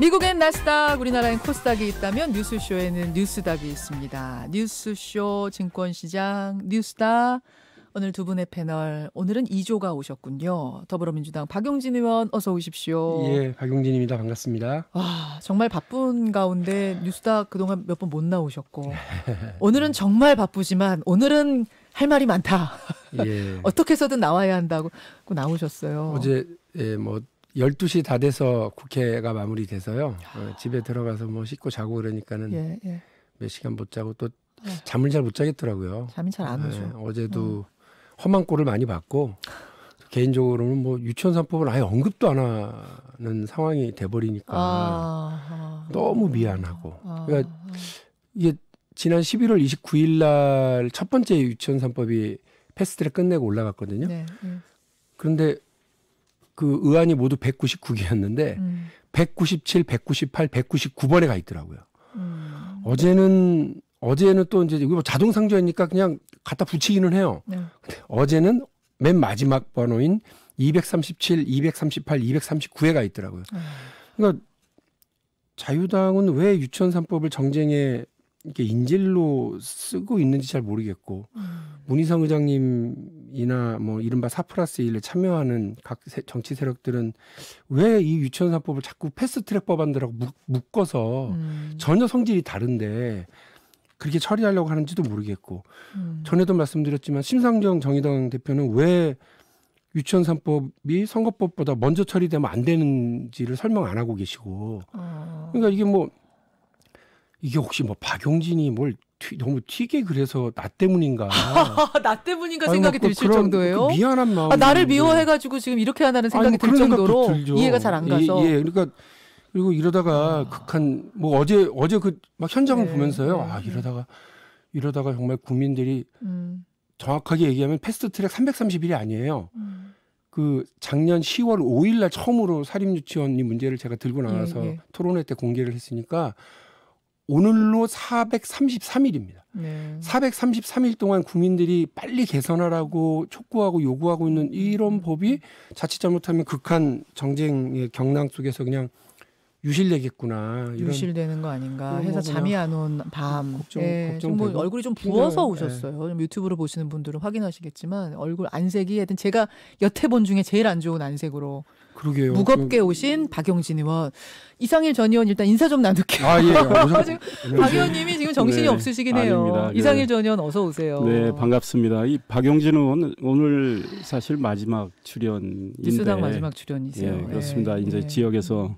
미국엔 나스닥, 우리나라엔 코스닥이 있다면 뉴스쇼에는 뉴스닥이 있습니다. 뉴스쇼 증권시장 뉴스닥. 오늘 두 분의 패널, 오늘은 2조가 오셨군요. 더불어민주당 박용진 의원 어서 오십시오. 예, 박용진입니다. 반갑습니다. 와, 정말 바쁜 가운데 뉴스닥 그동안 몇 번 못 나오셨고 오늘은 정말 바쁘지만 오늘은 할 말이 많다. 예. 어떻게 해서든 나와야 한다고 나오셨어요. 어제 12시 다 돼서 국회가 마무리돼서요. 집에 들어가서 뭐 씻고 자고 그러니까는 몇 시간 못 자고 또 잠을 잘 못 자겠더라고요. 잠이 잘 안 오죠. 어제도 험한 꼴을 많이 봤고 개인적으로는 뭐 유치원 3법을 아예 언급도 안 하는 상황이 돼버리니까 너무 미안하고. 그러니까 이게 지난 11월 29일 날 첫 번째 유치원 3법이 패스트트랙 끝내고 올라갔거든요. 그런데 그 의안이 모두 199개였는데 197, 198, 199번에 가 있더라고요. 어제는 또 이제 이거 자동 상주하니까 그냥 갖다 붙이기는 해요. 근데 어제는 맨 마지막 번호인 237, 238, 239에 가 있더라고요. 그러니까 자유당은 왜 유치원 3법을 정쟁에 이렇게 인질로 쓰고 있는지 잘 모르겠고 문희상 의장님이나 뭐 이른바 4+1에 참여하는 각 정치 세력들은 왜 이 유치원 3법을 자꾸 패스트트랙 법안들하고 묶어서 전혀 성질이 다른데 그렇게 처리하려고 하는지도 모르겠고 전에도 말씀드렸지만 심상정 정의당 대표는 왜 유치원 3법이 선거법보다 먼저 처리되면 안 되는지를 설명 안 하고 계시고 그러니까 이게 혹시 뭐 박용진이 뭘 너무 튀게 그래서 나 때문인가? 나 때문인가 생각이 드실 정도예요? 미안한 마음. 나를 미워해가지고 지금 이렇게 하나는 생각이 들 정도로 이해가 잘 안 가서. 예, 그러니까 그리고 이러다가 극한 뭐 어제 그 막 현장을 보면서요. 이러다가 정말 국민들이 정확하게 얘기하면 패스트트랙 330일이 아니에요. 그 작년 10월 5일 날 처음으로 사립유치원 이 문제를 제가 들고 나와서 토론회 때 공개를 했으니까. 오늘로 433일입니다. 433일 동안 국민들이 빨리 개선하라고 촉구하고 요구하고 있는 이런 법이 자칫 잘못하면 극한 정쟁의 경랑 속에서 그냥 유실되겠구나. 유실되는 거 아닌가 해서 잠이 안 온 밤. 걱정 뭐 얼굴이 좀 부어서 오셨어요. 유튜브로 보시는 분들은 확인하시겠지만 얼굴 안색이 하여튼 제가 여태 본 중에 제일 안 좋은 안색으로 그러게요. 무겁게 오신 박용진 의원. 이상일 전 의원 일단 인사 좀 나눌게요. 박 의원님이 지금 정신이 없으시긴 해요. 아닙니다. 이상일 전 의원 어서 오세요. 네, 반갑습니다. 이 박용진 의원 오늘 사실 마지막 출연인데 뉴스당 마지막 출연이세요. 예, 그렇습니다. 이제 지역에서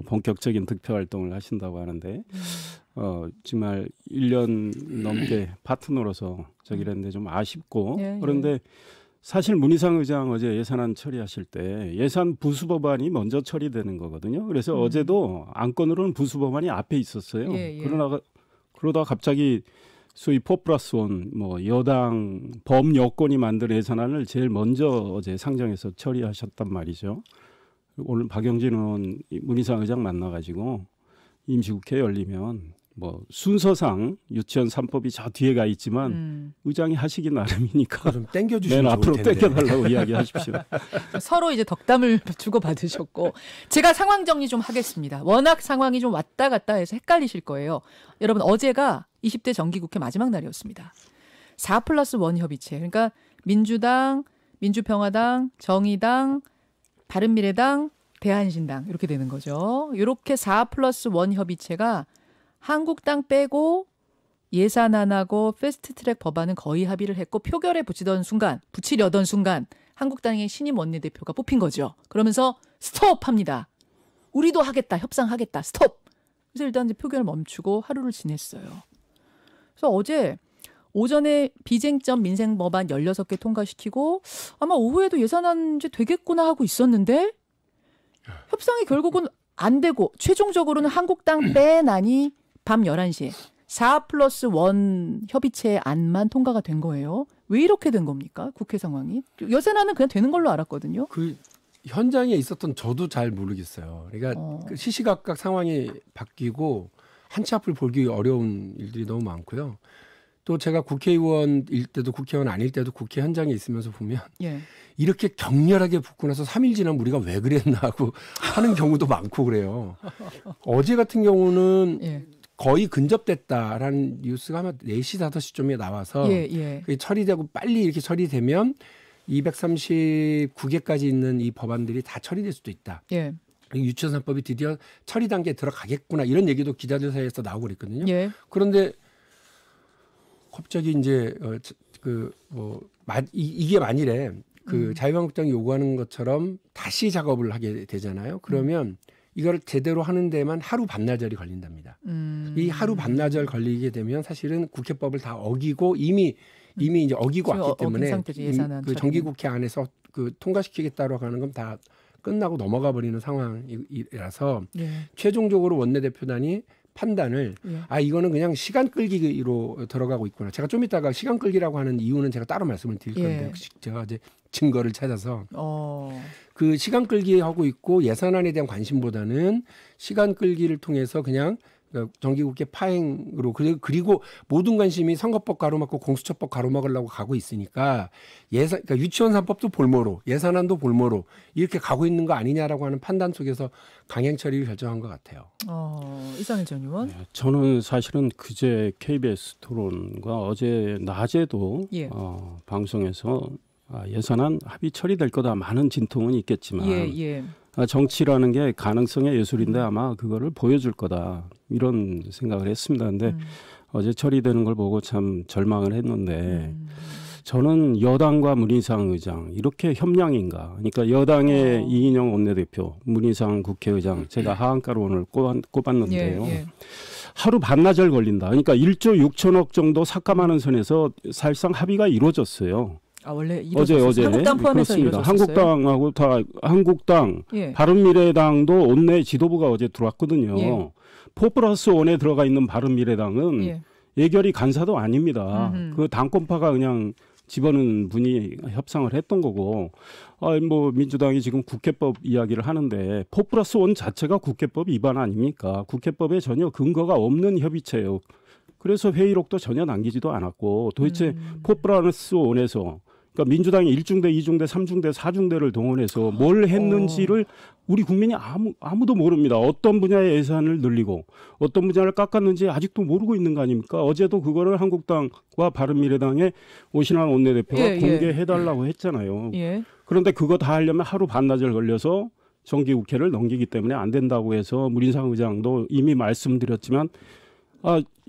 본격적인 득표 활동을 하신다고 하는데 정말 1년 넘게 파트너로서 저기랬는데 좀 아쉽고 그런데 사실 문희상 의장 어제 예산안 처리하실 때 예산 부수법안이 먼저 처리되는 거거든요. 그래서 어제도 안건으로는 부수법안이 앞에 있었어요. 그러다가 갑자기 소위 4+1 뭐 여당 범여권이 만든 예산안을 제일 먼저 어제 상정해서 처리하셨단 말이죠. 오늘 박용진 의원 문희상 의장 만나가지고 임시국회 열리면 뭐 순서상 유치원 3법이 저 뒤에 가 있지만 의장이 하시기 나름이니까 좀 땡겨주시면 앞으로 땡겨달라고 이야기하십시오. 서로 이제 덕담을 주고받으셨고 제가 상황 정리 좀 하겠습니다. 워낙 상황이 좀 왔다 갔다 해서 헷갈리실 거예요. 여러분 어제가 20대 정기국회 마지막 날이었습니다. 4+1 협의체 그러니까 민주당, 민주평화당, 정의당, 바른미래당, 대한신당 이렇게 되는 거죠. 이렇게 4+1 협의체가 한국당 빼고 예산안하고 패스트트랙 법안은 거의 합의를 했고 표결에 붙이려던 순간 한국당의 신임 원내대표가 뽑힌 거죠. 그러면서 스톱합니다. 우리도 하겠다. 협상하겠다. 스톱. 그래서 일단 이제 표결을 멈추고 하루를 지냈어요. 그래서 어제 오전에 비쟁점 민생 법안 16개 통과시키고 아마 오후에도 예산안 이제 되겠구나 하고 있었는데 협상이 결국은 안 되고 최종적으로는 한국당 빼나니 밤 11시에 4+1 협의체 안만 통과가 된 거예요. 왜 이렇게 된 겁니까? 국회 상황이. 예산안은 그냥 되는 걸로 알았거든요. 그 현장에 있었던 저도 잘 모르겠어요. 그러니까 그 시시각각 상황이 바뀌고 한치 앞을 보기 어려운 일들이 너무 많고요. 또 제가 국회의원일 때도 국회의원 아닐 때도 국회 현장에 있으면서 보면 예. 이렇게 격렬하게 붙고 나서 3일 지나면 우리가 왜 그랬나 하고 하는 경우도 많고 그래요. 어제 같은 경우는 예. 거의 근접됐다라는 뉴스가 아마 4시, 5시쯤에 나와서 예, 예. 그게 처리되고 빨리 이렇게 처리되면 239개까지 있는 이 법안들이 다 처리될 수도 있다. 예. 유치원 3법이 드디어 처리 단계에 들어가겠구나 이런 얘기도 기자들 사이에서 나오고 그랬거든요. 예. 그런데 갑자기 이제 이게 만일에 자유한국당이 요구하는 것처럼 다시 작업을 하게 되잖아요. 그러면 이걸 제대로 하는 데만 하루 반나절이 걸린답니다. 이 하루 반나절 걸리게 되면 사실은 국회법을 다 어기고 이미 이제 어기고 왔기 때문에 그 정기국회 안에서 그 통과시키겠다고 하는 건 다 끝나고 넘어가 버리는 상황이라서 예. 최종적으로 원내대표단이 판단을 예. 이거는 그냥 시간 끌기로 들어가고 있구나. 제가 좀 이따가 시간 끌기라고 하는 이유는 제가 따로 말씀을 드릴 건데 제가 이제 증거를 찾아서 그 시간 끌기 하고 있고 예산안에 대한 관심보다는 시간 끌기를 통해서 그냥 정기국회 파행으로 그리고 모든 관심이 선거법 가로막고 공수처법 가로막으려고 가고 있으니까 그러니까 유치원 3법도 볼모로 예산안도 볼모로 이렇게 가고 있는 거 아니냐라고 하는 판단 속에서 강행 처리를 결정한 것 같아요. 이상일 전 의원. 네, 저는 사실은 그제 KBS 토론과 어제 낮에도 예. 방송에서 예산안 합의 처리될 거다 많은 진통은 있겠지만 예. 정치라는 게 가능성의 예술인데 아마 그거를 보여줄 거다 이런 생각을 했습니다. 그런데 어제 처리되는 걸 보고 참 절망을 했는데 저는 여당과 문희상 의장 이렇게 협량인가. 그러니까 여당의 이인영 원내대표, 문희상 국회의장 제가 하한가로 오늘 꼽았는데요. 예. 하루 반나절 걸린다. 그러니까 1조 6천억 정도 삭감하는 선에서 사실상 합의가 이루어졌어요. 원래 어제 한국당 포함해서 그렇습니다. 한국당하고 다 한국당, 예. 바른미래당도 원내 지도부가 어제 들어왔거든요. 예. 4+1에 들어가 있는 바른미래당은 예. 예결위 간사도 아닙니다. 그 당권파가 그냥 집어넣은 분이 협상을 했던 거고, 민주당이 지금 국회법 이야기를 하는데 4+1 자체가 국회법 위반 아닙니까? 국회법에 전혀 근거가 없는 협의체예요. 그래서 회의록도 전혀 남기지도 않았고 도대체 4+1에서 그러니까 민주당이 1중대, 2중대, 3중대, 4중대를 동원해서 뭘 했는지를 우리 국민이 아무도 모릅니다. 어떤 분야의 예산을 늘리고 어떤 분야를 깎았는지 아직도 모르고 있는 거 아닙니까? 어제도 그거를 한국당과 바른미래당의 오신환 원내대표가 공개해달라고 했잖아요. 예. 그런데 그거 다 하려면 하루 반나절 걸려서 정기국회를 넘기기 때문에 안 된다고 해서 문희상 의장도 이미 말씀드렸지만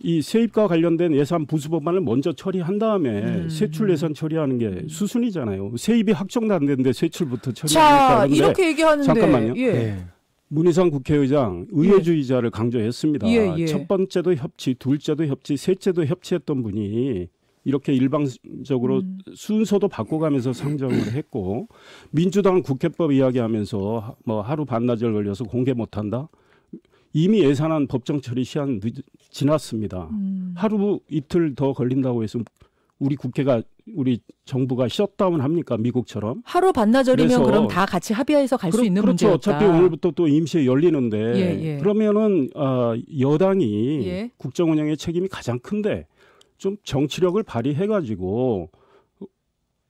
이 세입과 관련된 예산 부수법안을 먼저 처리한 다음에 세출 예산 처리하는 게 수순이잖아요. 세입이 확정도 안 되는데 세출부터 처리하니까. 자, 이렇게 얘기하는데. 잠깐만요. 예. 네. 문희상 국회의장 의회주의자를 강조했습니다. 예. 첫 번째도 협치, 둘째도 협치, 셋째도 협치했던 분이 이렇게 일방적으로 순서도 바꿔가면서 상정을 했고 민주당 국회법 이야기하면서 하루 반나절 걸려서 공개 못한다. 이미 예산안 법정 처리 시한 지났습니다. 하루 이틀 더 걸린다고 해서 우리 정부가 셧다운 합니까? 미국처럼. 하루 반나절이면 그럼 다 같이 합의해서 갈 수 있는 그렇죠. 문제였다. 어차피 오늘부터 또 임시에 열리는데 예. 그러면은 여당이 국정 운영의 책임이 가장 큰데 좀 정치력을 발휘해가지고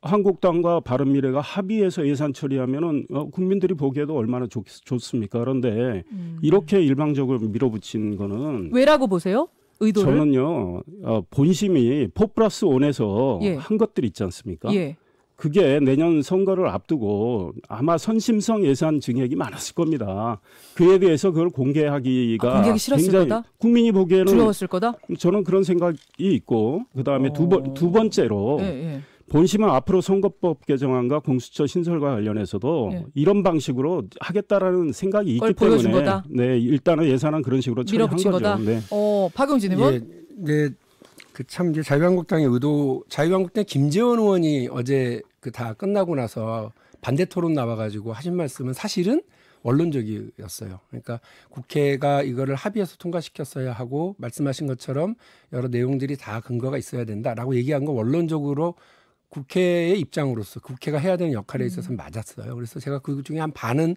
한국당과 바른미래가 합의해서 예산 처리하면은 국민들이 보기에도 얼마나 좋습니까? 그런데 이렇게 일방적으로 밀어붙인 거는 왜라고 보세요? 의도를? 저는요 본심이 4+1에서 한 것들 있지 않습니까? 예. 그게 내년 선거를 앞두고 아마 선심성 예산 증액이 많았을 겁니다. 그에 대해서 그걸 공개하기가 공개하기 싫었을 굉장히 거다? 국민이 보기에는 두려웠을 거다? 저는 그런 생각이 있고 그다음에 두 번째로 본심은 앞으로 선거법 개정안과 공수처 신설과 관련해서도 이런 방식으로 하겠다라는 생각이 있기 때문에 거다? 네, 일단은 예산은 그런 식으로 처리한 거죠. 거다? 네. 박용진 의원? 네. 참 이제 자유한국당의 의도, 자유한국당 김재원 의원이 어제 다 끝나고 나서 반대 토론 나와가지고 하신 말씀은 사실은 원론적이었어요. 그러니까 국회가 이거를 합의해서 통과시켰어야 하고 말씀하신 것처럼 여러 내용들이 다 근거가 있어야 된다라고 얘기한 거 원론적으로 국회의 입장으로서 국회가 해야 되는 역할에 있어서는 맞았어요. 그래서 제가 그 중에 한 반은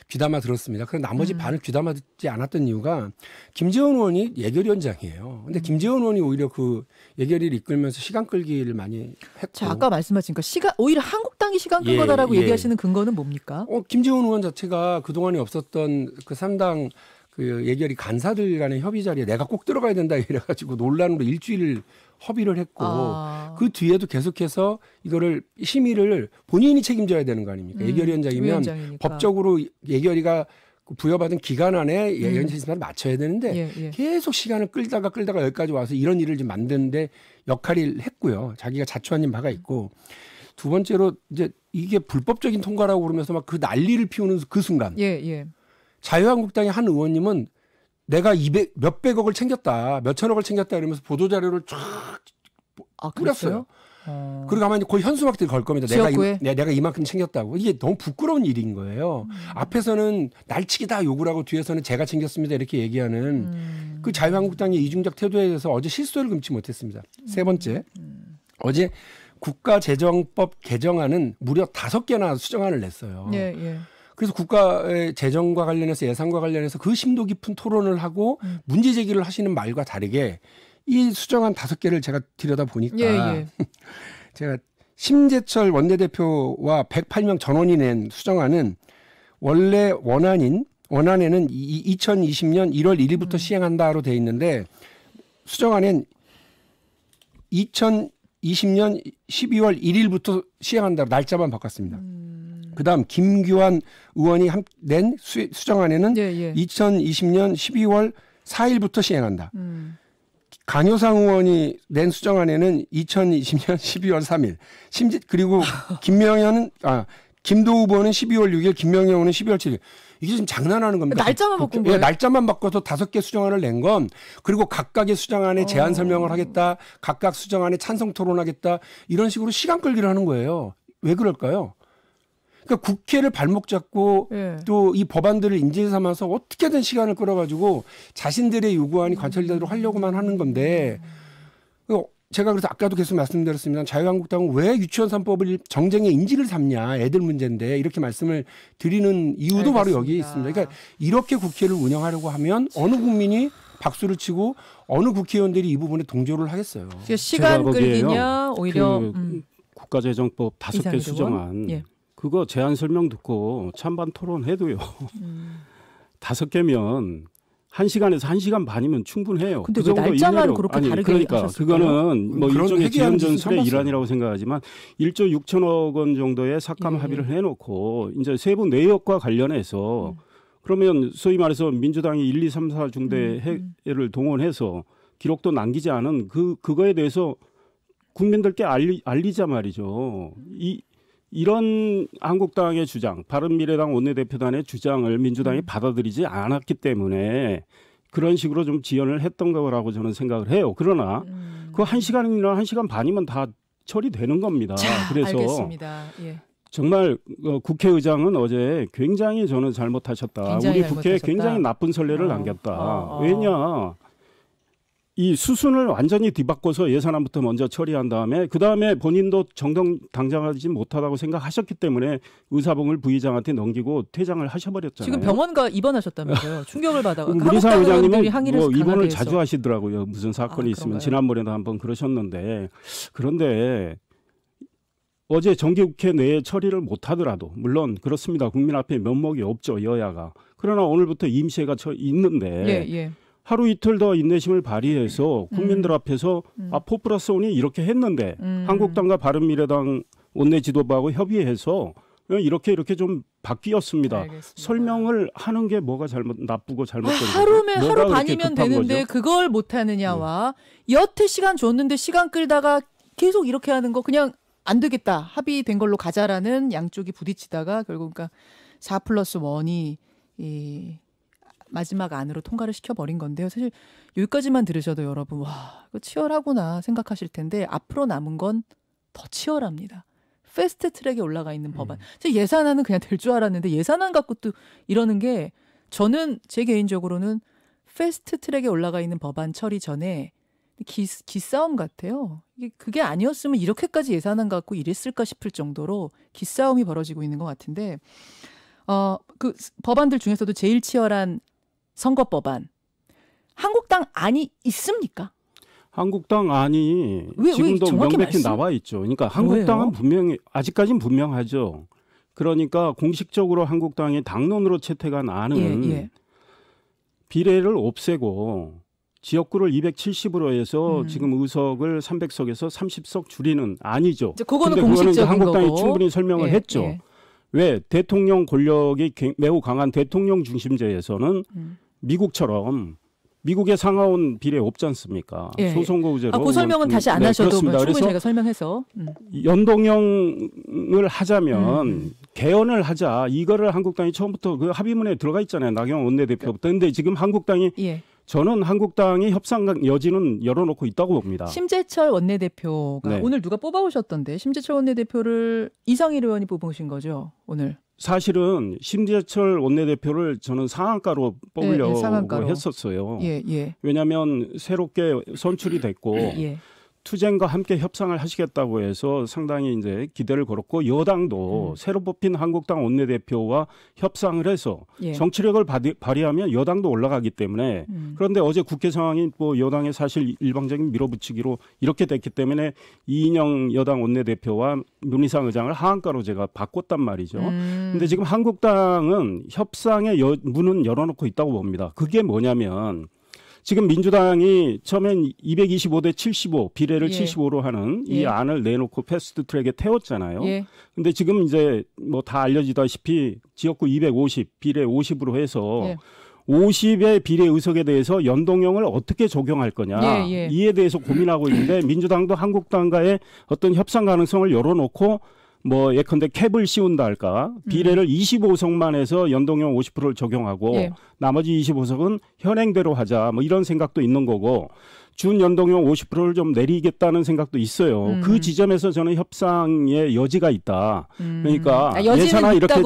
귀담아 들었습니다. 그런데 나머지 반을 귀담아 듣지 않았던 이유가 김재원 의원이 예결위원장이에요. 근데 김재원 의원이 오히려 그 예결위를 이끌면서 시간 끌기를 많이 했고. 자, 아까 말씀하신 거 오히려 한국당이 시간 끈 거다라고 얘기하시는 근거는 뭡니까? 김재원 의원 자체가 그동안에 없었던 그 3당 그 예결위 간사들 간의 협의 자리에 내가 꼭 들어가야 된다 이래가지고 논란으로 일주일 협의를 했고 그 뒤에도 계속해서 이거를 심의를 본인이 책임져야 되는 거 아닙니까? 예결위원장이면 법적으로 예결위가 부여받은 기간 안에 예결위원장을 맞춰야 되는데 계속 시간을 끌다가 여기까지 와서 이런 일을 좀 만드는데 역할을 했고요. 자기가 자초한 바가 있고 두 번째로 이제 이게 불법적인 통과라고 그러면서 막 그 난리를 피우는 그 순간 자유한국당의 한 의원님은 내가 몇백억을 챙겼다, 몇천억을 챙겼다 이러면서 보도자료를 쫙 뿌렸어요. 그리고 아마 거의 현수막들 걸 겁니다. 내가 이만큼 챙겼다고. 이게 너무 부끄러운 일인 거예요. 앞에서는 날치기다 욕을 하고 뒤에서는 제가 챙겼습니다 이렇게 얘기하는 그 자유한국당의 이중적 태도에 대해서 어제 실소를 금치 못했습니다. 세 번째, 어제 국가재정법 개정안은 무려 5개나 수정안을 냈어요. 그래서 국가의 재정과 관련해서 예산과 관련해서 그 심도 깊은 토론을 하고 문제 제기를 하시는 말과 다르게 이 수정안 5개를 제가 들여다보니까 제가 심재철 원내대표와 108명 전원이 낸 수정안은 원래 원안에는 2020년 1월 1일부터 시행한다로 돼 있는데 수정안엔 2020년 12월 1일부터 시행한다로 날짜만 바꿨습니다. 그다음 김규환 의원이 낸 수정안에는 2020년 12월 4일부터 시행한다. 강효상 의원이 낸 수정안에는 2020년 12월 3일. 그리고 김도우 의원은 12월 6일, 김명희 의원은 12월 7일. 이게 지금 장난하는 겁니다. 날짜만 바꾼 거예요? 날짜만 바꿔서 5개 수정안을 낸 건 그리고 각각의 수정안에 제안 설명을 하겠다. 각각 수정안에 찬성 토론하겠다. 이런 식으로 시간 끌기를 하는 거예요. 왜 그럴까요? 그러니까 국회를 발목 잡고 또 이 법안들을 인재 삼아서 어떻게든 시간을 끌어가지고 자신들의 요구안이 관철되도록 하려고만 하는 건데 제가 그래서 아까도 계속 말씀드렸습니다. 자유한국당은 왜 유치원 3법을 정쟁의 인지를 삼냐. 애들 문제인데 이렇게 말씀을 드리는 이유도 바로 여기에 있습니다. 그러니까 이렇게 국회를 운영하려고 하면 어느 국민이 박수를 치고 어느 국회의원들이 이 부분에 동조를 하겠어요. 그러니까 시간 끌기냐 오히려 국가재정법 5개 수정안. 그거 제안 설명 듣고 찬반 토론해도요. 5개면 1시간에서 1시간 반이면 충분해요. 근데 그 날짜만 그렇게 다르게 그러니까 하셨을까요? 그거는 뭐 일종의 지연전술의 일환이라고 생각하지만 1조 6천억 원 정도의 삭감 합의를 해놓고 이제 세부 내역과 관련해서 그러면 소위 말해서 민주당이 1, 2, 3, 4 중대회를 동원해서 기록도 남기지 않은 그거에 대해서 국민들께 알리자 말이죠. 이런 한국당의 주장, 바른미래당 원내대표단의 주장을 민주당이 받아들이지 않았기 때문에 그런 식으로 좀 지연을 했던 거라고 저는 생각을 해요. 그러나 그 1시간이나 1시간 반이면 다 처리되는 겁니다. 그래서 알겠습니다. 정말 국회의장은 어제 굉장히 저는 잘못하셨다. 우리 국회에 굉장히 나쁜 선례를 남겼다. 왜냐? 이 수순을 완전히 뒤바꿔서 예산안부터 먼저 처리한 다음에 그다음에 본인도 정당당장하지 못하다고 생각하셨기 때문에 의사봉을 부의장한테 넘기고 퇴장을 하셔버렸잖아요. 지금 병원가 입원하셨다면서요. 충격을 받아가. 문희상 의장님은 뭐 입원을 자주 하시더라고요. 무슨 사건이 있으면. 지난번에도 한번 그러셨는데 그런데 어제 정기국회 내에 처리를 못하더라도 물론 그렇습니다. 국민 앞에 면목이 없죠. 여야가. 그러나 오늘부터 임시회가 있는데 하루 이틀 더 인내심을 발휘해서 국민들 앞에서 4+1이 이렇게 했는데 한국당과 바른미래당 원내 지도부하고 협의해서 이렇게 좀 바뀌었습니다. 알겠습니다. 설명을 하는 게 뭐가 나쁘고 잘못된 거죠. 하루 반이면 되는데 거죠? 그걸 못하느냐와 여태 시간 줬는데 시간 끌다가 계속 이렇게 하는 거 그냥 안 되겠다. 합의된 걸로 가자라는 양쪽이 부딪히다가 결국 그러니까 4+1이 마지막 안으로 통과를 시켜버린 건데요. 사실 여기까지만 들으셔도 여러분 와 이거 치열하구나 생각하실 텐데 앞으로 남은 건 더 치열합니다. 패스트 트랙에 올라가 있는 법안. 예산안은 그냥 될 줄 알았는데 예산안 갖고 또 이러는 게 저는 제 개인적으로는 패스트 트랙에 올라가 있는 법안 처리 전에 기싸움 같아요. 그게 아니었으면 이렇게까지 예산안 갖고 이랬을까 싶을 정도로 기싸움이 벌어지고 있는 것 같은데 그 법안들 중에서도 제일 치열한 선거법안. 한국당 안이 있습니까? 한국당 안이 지금도 명백히 나와 있죠. 그러니까 한국당은 분명히 아직까지는 분명하죠. 그러니까 공식적으로 한국당이 당론으로 채택한 안은 비례를 없애고 지역구를 270으로 해서 지금 의석을 300석에서 30석 줄이는 안이죠. 그거는 공식적인 한국당이 거고. 충분히 설명을 했죠. 왜 대통령 권력이 매우 강한 대통령 중심제에서는 미국처럼 미국의 상하원 비례 없지 않습니까? 소선거구제로. 그 설명은 다시 안 하셔도 충분히 제가 설명해서. 연동형을 하자면 개헌을 하자. 이거를 한국당이 처음부터 그 합의문에 들어가 있잖아요. 나경원 원내대표부터. 그런데 지금 한국당이 저는 한국당이 협상 여지는 열어놓고 있다고 봅니다. 심재철 원내대표가 오늘 누가 뽑아오셨던데 심재철 원내대표를 이상일 의원이 뽑으신 거죠? 오늘. 사실은 심재철 원내대표를 저는 상한가로 뽑으려고 했었어요. 왜냐하면 새롭게 선출이 됐고 투쟁과 함께 협상을 하시겠다고 해서 상당히 이제 기대를 걸었고 여당도 새로 뽑힌 한국당 원내대표와 협상을 해서 정치력을 발휘하면 여당도 올라가기 때문에 그런데 어제 국회 상황이 뭐 여당의 사실 일방적인 밀어붙이기로 이렇게 됐기 때문에 이인영 여당 원내대표와 문희상 의장을 하한가로 제가 바꿨단 말이죠. 근데 지금 한국당은 협상의 문은 열어놓고 있다고 봅니다. 그게 뭐냐면 지금 민주당이 처음엔 225대 75 비례를 75로 하는 이 안을 내놓고 패스트 트랙에 태웠잖아요. 근데 지금 이제 뭐 다 알려지다시피 지역구 250 비례 50으로 해서 50의 비례 의석에 대해서 연동형을 어떻게 적용할 거냐 이에 대해서 고민하고 있는데 민주당도 한국당과의 어떤 협상 가능성을 열어놓고 뭐 예컨대 캡을 씌운다 할까 비례를 25석만 해서 연동형 50%를 적용하고 나머지 25석은 현행대로 하자 뭐 이런 생각도 있는 거고 준 연동형 50%를 좀 내리겠다는 생각도 있어요. 그 지점에서 저는 협상의 여지가 있다. 그러니까 예산안 이렇게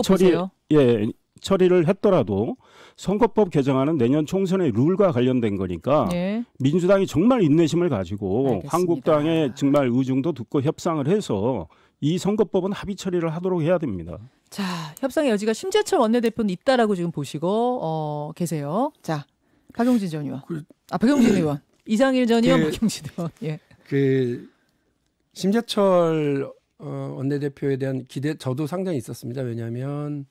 처리를 했더라도 선거법 개정안은 내년 총선의 룰과 관련된 거니까 민주당이 정말 인내심을 가지고 알겠습니다. 한국당의 정말 의중도 듣고 협상을 해서 이 선거법은 합의 처리를 하도록 해야 됩니다. 자, 협상의 여지가 심재철 원내대표는 있다라고 지금 보시고 계세요. 자, 박용진 전 의원. 박용진 의원. 이상일 전 의원, 박용진 의원. 심재철 원내대표에 대한 기대 저도 상당히 있었습니다. 왜냐하면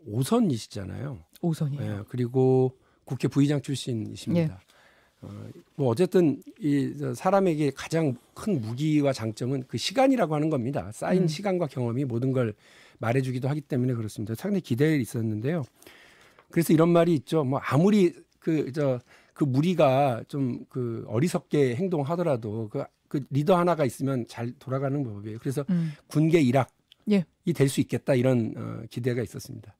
5선이시잖아요. 5선이요. 그리고 국회 부의장 출신이십니다. 뭐 어쨌든 이 사람에게 가장 큰 무기와 장점은 그 시간이라고 하는 겁니다. 쌓인 시간과 경험이 모든 걸 말해주기도 하기 때문에 그렇습니다. 상당히 기대에 있었는데요. 그래서 이런 말이 있죠. 뭐 아무리 그 무리가 좀 그 어리석게 행동하더라도 그 리더 하나가 있으면 잘 돌아가는 법이에요. 그래서 군계 일학이 될 수 있겠다 이런 기대가 있었습니다.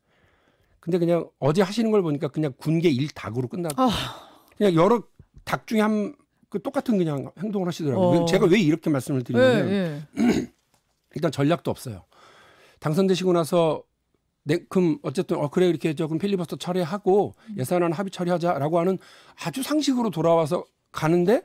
근데 그냥 어제 하시는 걸 보니까 그냥 군계 일닭으로 끝났다. 그냥 여러 닭 중에 그 똑같은 그냥 행동을 하시더라고요. 제가 왜 이렇게 말씀을 드리냐면 일단 전략도 없어요. 당선되시고 나서 그럼 어쨌든 그래 이렇게 그럼 필리버스터 처리하고 예산안 합의 처리하자라고 하는 아주 상식으로 돌아와서 가는데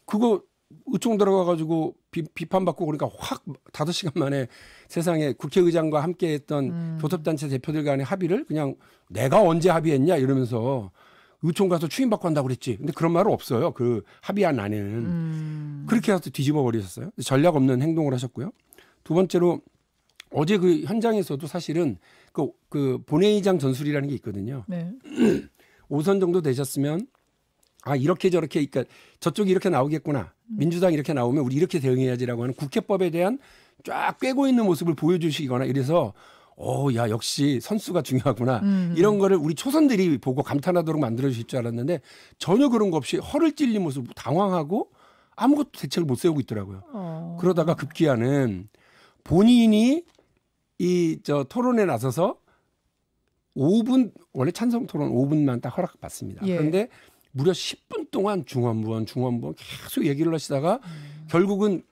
그거 의총 들어가가지고 비판받고 그러니까 확 5시간 만에 세상에 국회의장과 함께했던 교섭단체 대표들 간의 합의를 그냥 내가 언제 합의했냐 이러면서 의총 가서 추임받고 한다고 그랬지. 근데 그런 말은 없어요. 그 합의한 안에는. 그렇게 해서 뒤집어 버리셨어요. 전략 없는 행동을 하셨고요. 두 번째로 어제 그 현장에서도 사실은 그 본회의장 전술이라는 게 있거든요. 5선 정도 되셨으면 이렇게 저렇게 그러니까 저쪽이 이렇게 나오겠구나. 민주당이 이렇게 나오면 우리 이렇게 대응해야지라고 하는 국회법에 대한 쫙 꿰고 있는 모습을 보여주시거나 이래서 야 역시 선수가 중요하구나. 이런 거를 우리 초선들이 보고 감탄하도록 만들어주실 줄 알았는데 전혀 그런 거 없이 허를 찔린 모습 당황하고 아무것도 대책을 못 세우고 있더라고요. 그러다가 급기야는 본인이 토론에 나서서 5분 원래 찬성 토론 5분만 딱 허락받습니다. 그런데 무려 10분 동안 중원부원 계속 얘기를 하시다가 결국은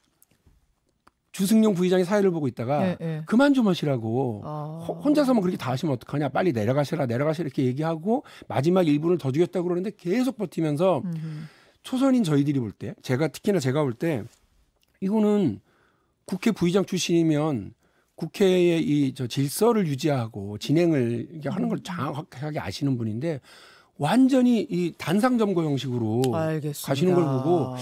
주승용 부의장이 사회를 보고 있다가 그만 좀 하시라고 혼자서만 그렇게 다 하시면 어떡하냐 빨리 내려가시라 이렇게 얘기하고 마지막 1분을 더 주겠다고 그러는데 계속 버티면서 초선인 저희들이 볼 때 특히나 제가 볼 때 이거는 국회 부의장 출신이면 국회의 질서를 유지하고 진행을 하는 걸 정확하게 아시는 분인데 완전히 이 단상점거 형식으로 알겠습니다. 가시는 걸 보고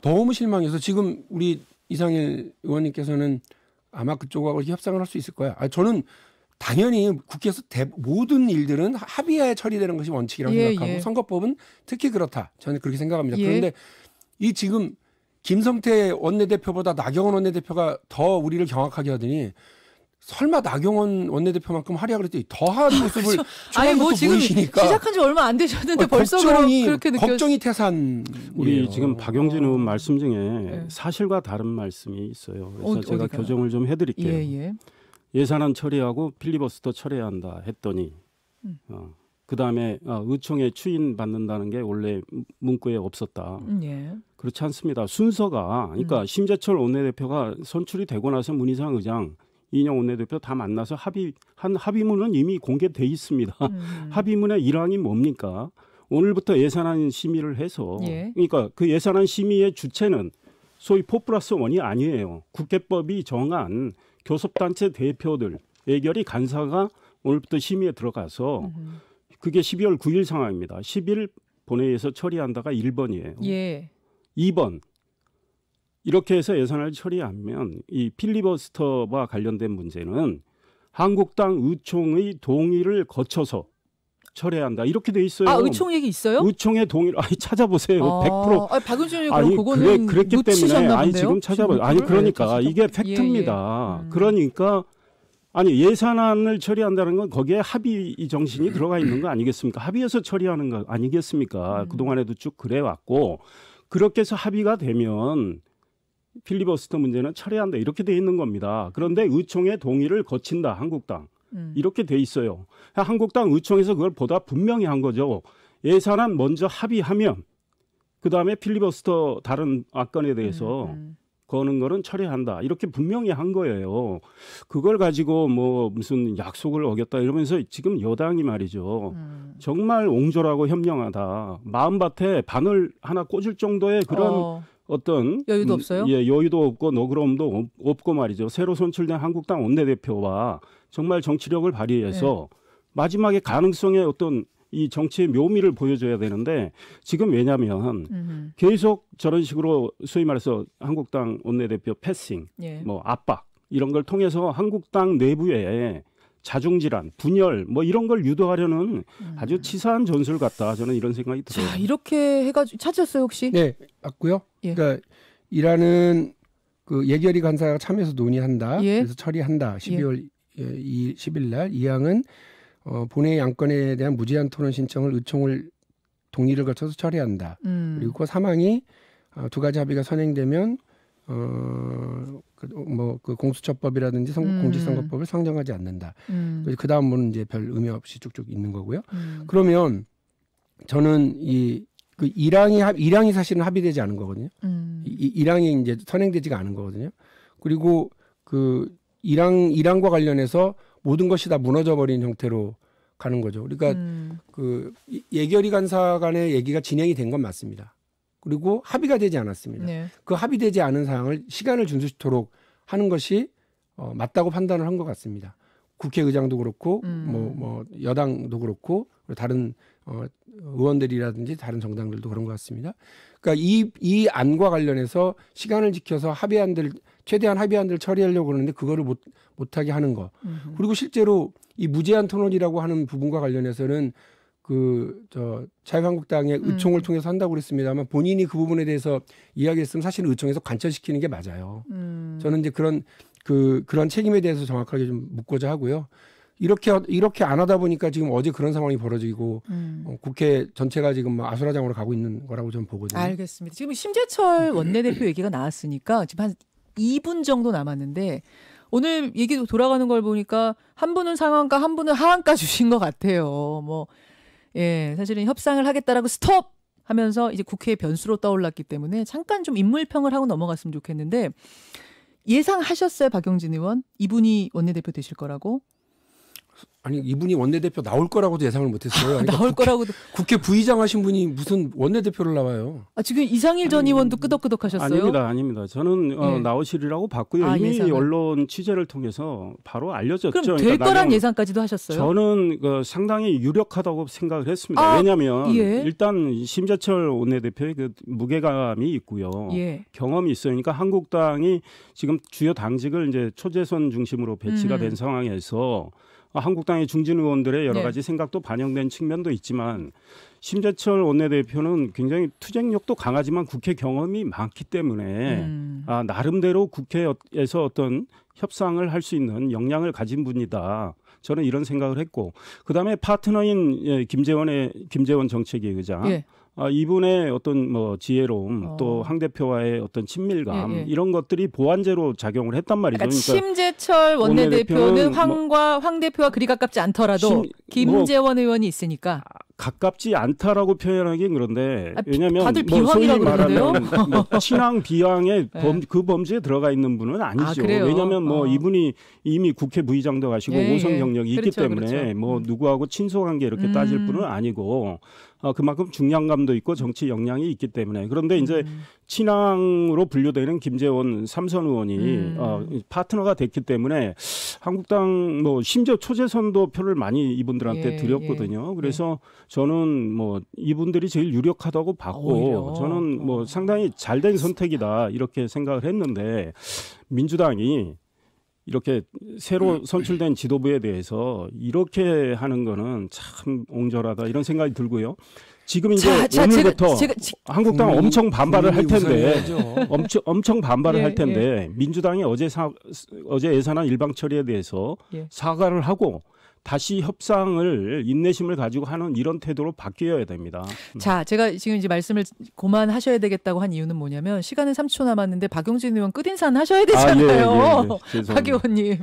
너무 실망해서 지금 우리 이상일 의원님께서는 아마 그쪽하고 협상을 할 수 있을 거야. 저는 당연히 국회에서 모든 일들은 합의하에 처리되는 것이 원칙이라고 생각하고 선거법은 특히 그렇다. 저는 그렇게 생각합니다. 그런데 이 지금 김성태 원내대표보다 나경원 원내대표가 더 우리를 경악하게 하더니 설마 나경원 원내대표만큼 활약을 했더니 더한 모습을 초반부터 지금 보이시니까 시작한 지 얼마 안 되셨는데 벌써 그렇게 느꼈어요. 걱정이 태산. 우리 지금 박용진 의원 말씀 중에 사실과 다른 말씀이 있어요. 그래서 제가 어디가요? 교정을 좀 해드릴게요. 예산안 처리하고 필리버스터 처리해야 한다 했더니 그다음에 의총에 추인받는다는 게 원래 문구에 없었다. 그렇지 않습니다. 순서가 그러니까 심재철 원내대표가 선출이 되고 나서 문희상 의장 이인영 원내대표 다 만나서 합의문은 이미 공개돼 있습니다. 합의문의 일항이 뭡니까? 오늘부터 예산안 심의를 해서 그러니까 그 예산안 심의의 주체는 소위 4+1이 아니에요. 국회법이 정한 교섭단체 대표들 예결위 간사가 오늘부터 심의에 들어가서 그게 12월 9일 상황입니다. 10일 본회의에서 처리한다가 1번이에요. 2번 이렇게 해서 예산을 처리하면 이 필리버스터와 관련된 문제는 한국당 의총의 동의를 거쳐서 처리해야 한다. 이렇게 돼 있어요. 의총 얘기 있어요? 의총의 동의를 찾아보세요. 100%. 박용진 의원 그거는 그랬기 때문에 지금 찾아봐요. 그러니까 이게 팩트입니다. 그러니까 예산안을 처리한다는 건 거기에 합의 정신이 들어가 있는 거 아니겠습니까? 합의해서 처리하는 거 아니겠습니까? 그동안에도 쭉 그래왔고 그렇게 해서 합의가 되면 필리버스터 문제는 처리한다 이렇게 돼 있는 겁니다. 그런데 의총의 동의를 거친다 한국당 이렇게 돼 있어요. 한국당 의총에서 그걸 보다 분명히 한 거죠. 예산안 먼저 합의하면 그다음에 필리버스터 다른 안건에 대해서 거는 거는 처리한다 이렇게 분명히 한 거예요. 그걸 가지고 뭐 무슨 약속을 어겼다 이러면서 지금 여당이 말이죠. 정말 옹졸하고 현명하다. 마음밭에 바늘 하나 꽂을 정도의 그런 어떤 여유도 없어요? 여유도 없고 너그러움도 없고 말이죠. 새로 선출된 한국당 원내대표와 정말 정치력을 발휘해서 마지막에 가능성의 어떤 이 정치의 묘미를 보여줘야 되는데 지금 왜냐하면 계속 저런 식으로 소위 말해서 한국당 원내대표 패싱, 뭐 압박 이런 걸 통해서 한국당 내부에 자중질환, 분열 뭐 이런 걸 유도하려는 아주 치사한 전술 같다. 저는 이런 생각이 들어요. 자, 이렇게 해가지고 찾으셨어요 혹시? 네, 맞고요. 그러니까 일하는 그 예결위 간사가 참여해서 논의한다. 그래서 처리한다. 12월 10일 날 이항은 본회의 안건에 대한 무제한 토론 신청을 의총을 동의를 거쳐서 처리한다. 그리고 그 사망이 두 가지 합의가 선행되면 그 공수처법이라든지 공직선거법을 상정하지 않는다. 그 다음은 이제 별 의미 없이 쭉쭉 있는 거고요. 그러면 저는 그 일항이 사실은 합의되지 않은 거거든요. 일항이 이제 선행되지가 않은 거거든요. 그리고 그 일항과 관련해서 모든 것이 다 무너져 버린 형태로 가는 거죠. 그러니까 그 예결위 간사 간의 얘기가 진행이 된 건 맞습니다. 그리고 합의가 되지 않았습니다. 그 합의되지 않은 사항을 시간을 준수토록 하는 것이 맞다고 판단을 한 것 같습니다. 국회의장도 그렇고 뭐 여당도 그렇고 다른 의원들이라든지 다른 정당들도 그런 것 같습니다. 그러니까 이 안과 관련해서 시간을 지켜서 최대한 합의안들을 처리하려고 그러는데 그거를 못하게 하는 거. 그리고 실제로 이 무제한 토론이라고 하는 부분과 관련해서는 자유한국당의 의총을 통해서 한다고 그랬습니다만 본인이 그 부분에 대해서 이야기했으면 사실 의총에서 관철시키는 게 맞아요. 저는 이제 그런 책임에 대해서 정확하게 좀 묻고자 하고요. 이렇게 안 하다 보니까 지금 어제 그런 상황이 벌어지고 국회 전체가 지금 뭐 아수라장으로 가고 있는 거라고 저는 보거든요. 알겠습니다. 지금 심재철 원내대표 얘기가 나왔으니까 지금 한 2분 정도 남았는데 오늘 얘기도 돌아가는 걸 보니까 한 분은 상한가 한 분은 하한가 주신 것 같아요. 사실은 협상을 하겠다라고 스톱 하면서 이제 국회의 변수로 떠올랐기 때문에 잠깐 좀 인물평을 하고 넘어갔으면 좋겠는데 예상하셨어요, 박용진 의원? 이분이 원내대표 되실 거라고? 아니 이분이 원내대표 나올 거라고도 예상을 못했어요. 그러니까 나올 거라고도. 국회 부의장 하신 분이 무슨 원내대표를 나와요? 지금 이상일 전 의원도 끄덕끄덕하셨어요? 아닙니다. 저는 나오시리라고 봤고요. 이미 예상은. 언론 취재를 통해서 바로 알려졌죠. 그럼 될 거란 예상까지도 하셨어요? 저는 상당히 유력하다고 생각을 했습니다. 왜냐하면 일단 심재철 원내대표의 그 무게감이 있고요. 경험이 있으니까 한국당이 지금 주요 당직을 이제 초재선 중심으로 배치가 된 상황에서 한국당의 중진 의원들의 여러 가지 생각도 반영된 측면도 있지만 심재철 원내대표는 굉장히 투쟁력도 강하지만 국회 경험이 많기 때문에 나름대로 국회에서 어떤 협상을 할 수 있는 역량을 가진 분이다. 저는 이런 생각을 했고 그다음에 파트너인 김재원 정책위 의장 이분의 어떤 뭐 지혜로움 또 황 대표와의 어떤 친밀감 이런 것들이 보완제로 작용을 했단 말이죠. 그러니까 심재철 원내대표는 황 대표와 그리 가깝지 않더라도 김재원 의원이 있으니까 가깝지 않다라고 표현하기는 그런데 왜냐하면 다들 비황이라고 그러는데요. 친황 비황의 그 범주에 들어가 있는 분은 아니죠. 왜냐하면 뭐 이분이 이미 국회 부의장도 가시고 5선 경력이 있기 때문에 뭐 누구하고 친소관계 이렇게 따질 분은 아니고 그만큼 중량감도 있고 정치 역량이 있기 때문에 그런데 이제 친황으로 분류되는 김재원 3선 의원이 파트너가 됐기 때문에 한국당 뭐 심지어 초재선도 표를 많이 이분들한테 드렸거든요. 그래서 저는 뭐 이분들이 제일 유력하다고 봤고 저는 뭐 상당히 잘된 선택이다 이렇게 생각을 했는데 민주당이 이렇게 새로 선출된 지도부에 대해서 이렇게 하는 거는 참 옹졸하다 이런 생각이 들고요. 지금 이제 오늘부터 한국당 엄청 반발을 할 텐데 엄청 반발을 할 텐데 민주당이 어제 예산안 일방 처리에 대해서 사과를 하고 다시 협상을 인내심을 가지고 하는 이런 태도로 바뀌어야 됩니다. 자, 제가 지금 이제 말씀을 그만하셔야 되겠다고 한 이유는 뭐냐면 시간은 3초 남았는데 박용진 의원 끝인사는 하셔야 되잖아요. 박 의원님.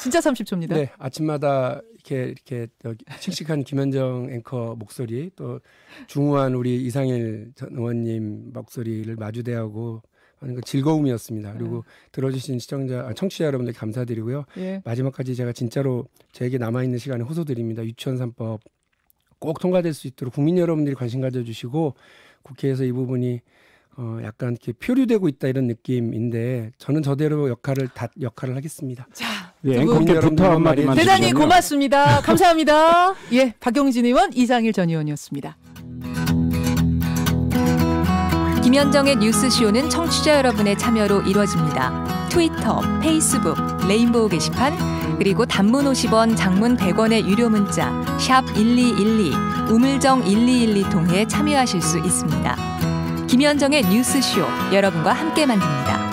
진짜 30초입니다. 네, 아침마다 이렇게 씩씩한 김현정 앵커 목소리 또 중후한 우리 이상일 전 의원님 목소리를 마주대하고 하는 거 즐거움이었습니다. 그리고 들어주신 청취자 여러분들 감사드리고요. 마지막까지 제가 진짜로 저에게 남아있는 시간에 호소드립니다. 유치원 3법 꼭 통과될 수 있도록 국민 여러분들이 관심 가져주시고 국회에서 이 부분이 약간 이렇게 표류되고 있다 이런 느낌인데 저는 저대로 역할을 하겠습니다. 자, 앵커께 부탁 한마디만 대단히 고맙습니다. 감사합니다. 박용진 의원, 이상일 전 의원이었습니다. 김현정의 뉴스쇼는 청취자 여러분의 참여로 이루어집니다. 트위터, 페이스북, 레인보우 게시판, 그리고 단문 50원, 장문 100원의 유료 문자 샵 1212, 우물정 1212 통해 참여하실 수 있습니다. 김현정의 뉴스쇼, 여러분과 함께 만듭니다.